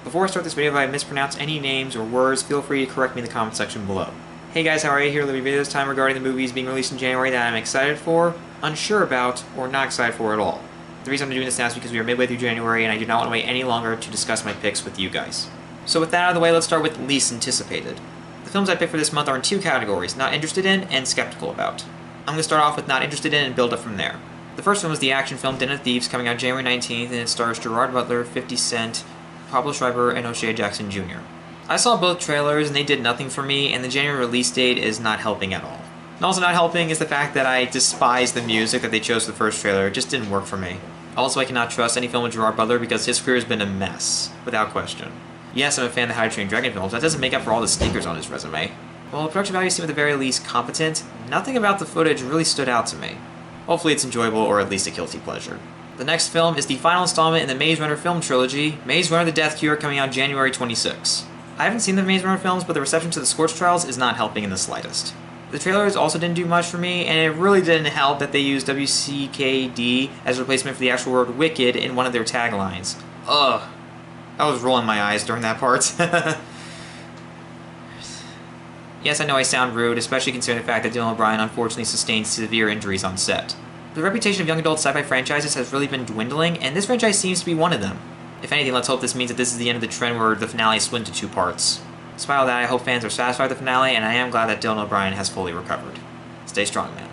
Before I start this video, if I mispronounce any names or words, feel free to correct me in the comment section below. Hey guys, how are you? Here to leave a video this time regarding the movies being released in January that I'm excited for, unsure about, or not excited for at all. The reason I'm doing this now is because we are midway through January and I do not want to wait any longer to discuss my picks with you guys. So with that out of the way, let's start with least anticipated. The films I picked for this month are in two categories, not interested in and skeptical about. I'm going to start off with not interested in and build up from there. The first film is the action film Den of Thieves, coming out January 19th, and it stars Gerard Butler, 50 Cent, Pablo Schreiber, and O'Shea Jackson Jr. I saw both trailers and they did nothing for me, and the January release date is not helping at all. And also not helping is the fact that I despise the music that they chose for the first trailer. It just didn't work for me. Also, I cannot trust any film with Gerard Butler because his career has been a mess, without question. Yes, I'm a fan of the How to Train Dragon films, that doesn't make up for all the stinkers on his resume. While the production values seem at the very least competent, nothing about the footage really stood out to me. Hopefully it's enjoyable or at least a guilty pleasure. The next film is the final installment in the Maze Runner film trilogy, Maze Runner: The Death Cure, coming out January 26. I haven't seen the Maze Runner films, but the reception to the Scorch Trials is not helping in the slightest. The trailers also didn't do much for me, and it really didn't help that they used WCKD as a replacement for the actual word wicked in one of their taglines. Ugh. I was rolling my eyes during that part. Yes, I know I sound rude, especially considering the fact that Dylan O'Brien unfortunately sustained severe injuries on set. The reputation of young adult sci-fi franchises has really been dwindling, and this franchise seems to be one of them. If anything, let's hope this means that this is the end of the trend where the finale is split into two parts. Despite all that, I hope fans are satisfied with the finale, and I am glad that Dylan O'Brien has fully recovered. Stay strong, man.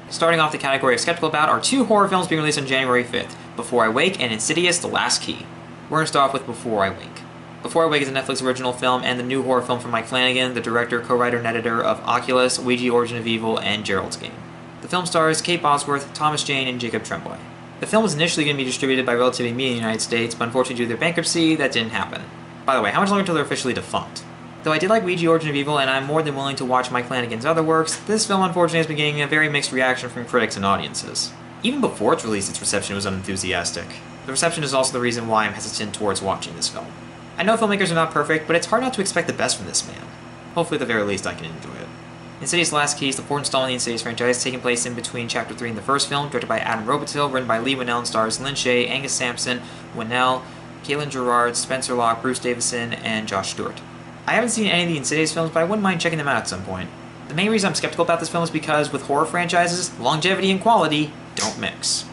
Starting off the category of skeptical about are two horror films being released on January 5th, Before I Wake and Insidious: The Last Key. We're going to start off with Before I Wake. Before I Wake is a Netflix original film and the new horror film from Mike Flanagan, the director, co-writer, and editor of Oculus, Ouija: Origin of Evil, and Gerald's Game. The film stars Kate Bosworth, Thomas Jane, and Jacob Tremblay. The film was initially going to be distributed by Relativity Media in the United States, but unfortunately due to their bankruptcy, that didn't happen. By the way, how much longer until they're officially defunct? Though I did like Ouija: Origin of Evil, and I'm more than willing to watch Mike Flanagan's other works, this film unfortunately has been getting a very mixed reaction from critics and audiences. Even before its release, its reception was unenthusiastic. The reception is also the reason why I'm hesitant towards watching this film. I know filmmakers are not perfect, but it's hard not to expect the best from this man. Hopefully at the very least I can enjoy it. Insidious: The Last Key is the fourth installment in the Insidious franchise, taking place in between Chapter 3 and the first film, directed by Adam Robitil, written by Lee Winnell, and stars Lynn Shay, Angus Sampson, Winnell, Caitlin Gerard, Spencer Locke, Bruce Davison, and Josh Stewart. I haven't seen any of the Insidious films, but I wouldn't mind checking them out at some point. The main reason I'm skeptical about this film is because, with horror franchises, longevity and quality don't mix.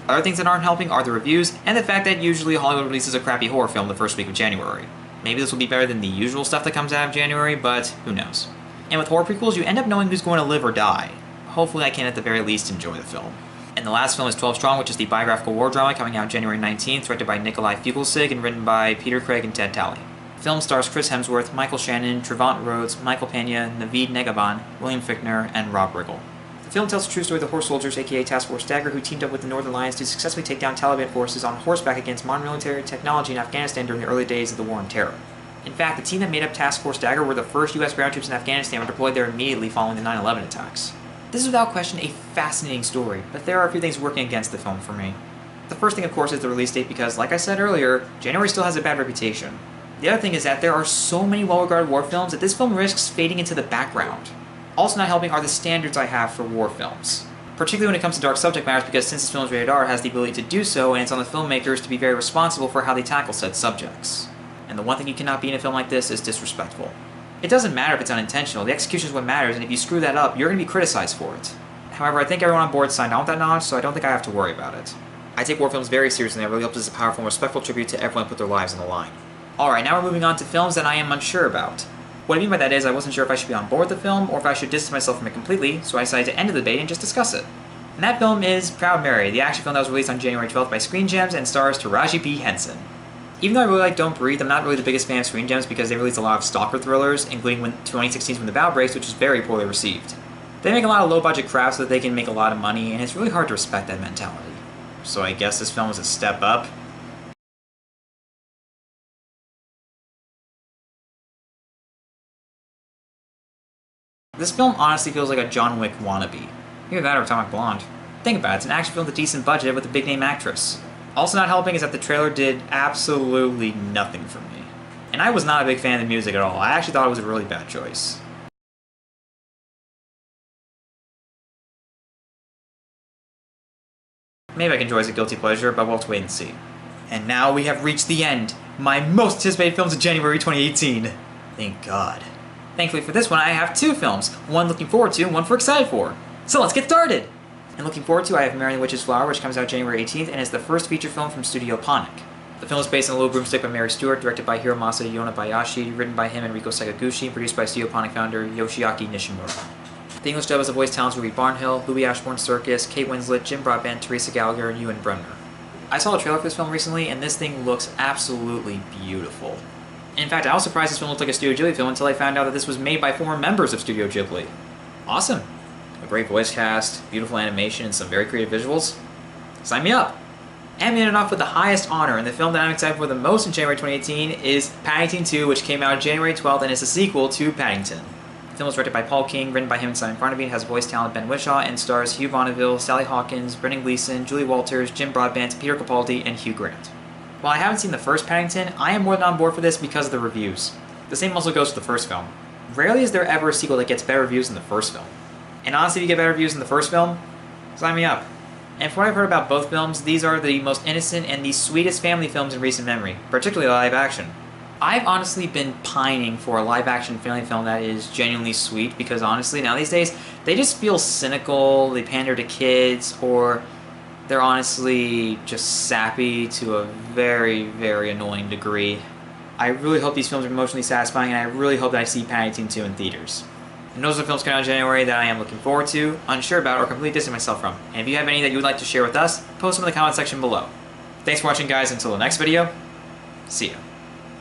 Other things that aren't helping are the reviews, and the fact that usually Hollywood releases a crappy horror film the first week of January. Maybe this will be better than the usual stuff that comes out of January, but who knows. And with horror prequels, you end up knowing who's going to live or die. Hopefully I can at the very least enjoy the film. And the last film is 12 Strong, which is the biographical war drama coming out January 19th, directed by Nikolai Fugelsig and written by Peter Craig and Ted Talley. The film stars Chris Hemsworth, Michael Shannon, Trevant Rhodes, Michael Pena, Naveed Negaban, William Fichtner, and Rob Riggle. The film tells the true story of the horse soldiers, aka Task Force Dagger, who teamed up with the Northern Alliance to successfully take down Taliban forces on horseback against modern military technology in Afghanistan during the early days of the War on Terror. In fact, the team that made up Task Force Dagger were the first US ground troops in Afghanistan and were deployed there immediately following the 9/11 attacks. This is without question a fascinating story, but there are a few things working against the film for me. The first thing, of course, is the release date because, like I said earlier, January still has a bad reputation. The other thing is that there are so many well-regarded war films that this film risks fading into the background. Also not helping are the standards I have for war films. Particularly when it comes to dark subject matters, because since this film is rated R, it has the ability to do so, and it's on the filmmakers to be very responsible for how they tackle said subjects. And the one thing you cannot be in a film like this is disrespectful. It doesn't matter if it's unintentional, the execution is what matters, and if you screw that up, you're going to be criticized for it. However, I think everyone on board signed on with that knowledge, so I don't think I have to worry about it. I take war films very seriously, and I really hope this is a powerful and respectful tribute to everyone who put their lives on the line. Alright, now we're moving on to films that I am unsure about. What I mean by that is I wasn't sure if I should be on board with the film, or if I should distance myself from it completely, so I decided to end the debate and just discuss it. And that film is Proud Mary, the action film that was released on January 12th by Screen Gems and stars Taraji P. Henson. Even though I really like Don't Breathe, I'm not really the biggest fan of Screen Gems because they released a lot of stalker thrillers, including 2016's When the Bow Breaks, which was very poorly received. They make a lot of low-budget crap so that they can make a lot of money, and it's really hard to respect that mentality. So I guess this film is a step up. This film honestly feels like a John Wick wannabe. Either that or Atomic Blonde. Think about it, it's an action film with a decent budget with a big-name actress. Also not helping is that the trailer did absolutely nothing for me. And I was not a big fan of the music at all. I actually thought it was a really bad choice. Maybe I can enjoy as a guilty pleasure, but we'll have to wait and see. And now we have reached the end. My most anticipated films of January 2018. Thank God. Thankfully for this one, I have 2 films. One looking forward to and one for excited for. So let's get started! And looking forward to, I have Mary and the Witch's Flower, which comes out January 18th and is the first feature film from Studio Ponic. The film is based on The Little Broomstick by Mary Stewart, directed by Hiromasa Yonebayashi, written by him and Riko Sakaguchi, produced by Studio Ponic founder Yoshiaki Nishimura. The English dub is the voice talents Ruby Barnhill, Louis Ashbourne Circus, Kate Winslet, Jim Broadbent, Teresa Gallagher, and Ewan Bremner. I saw a trailer for this film recently, and this thing looks absolutely beautiful. In fact, I was surprised this film looked like a Studio Ghibli film until I found out that this was made by former members of Studio Ghibli. Awesome! A great voice cast, beautiful animation, and some very creative visuals. Sign me up! And we ended off with the highest honor, and the film that I'm excited for the most in January 2018 is Paddington 2, which came out January 12th and is a sequel to Paddington. The film was directed by Paul King, written by him and Simon Farnaby, and has voice talent Ben Whishaw, and stars Hugh Bonneville, Sally Hawkins, Brendan Gleeson, Julie Walters, Jim Broadbent, Peter Capaldi, and Hugh Grant. While I haven't seen the first Paddington, I am more than on board for this because of the reviews. The same also goes for the first film. Rarely is there ever a sequel that gets better reviews than the first film. And honestly, if you get better reviews than the first film, sign me up. And from what I've heard about both films, these are the most innocent and the sweetest family films in recent memory, particularly live action. I've honestly been pining for a live action family film that is genuinely sweet because honestly, now these days, they just feel cynical, they pander to kids, or they're honestly just sappy to a very, very annoying degree. I really hope these films are emotionally satisfying, and I really hope that I see Paddington 2 in theaters. And those are the films coming out in January that I am looking forward to, unsure about, or completely distant myself from. And if you have any that you would like to share with us, post them in the comment section below. Thanks for watching, guys. Until the next video, see ya.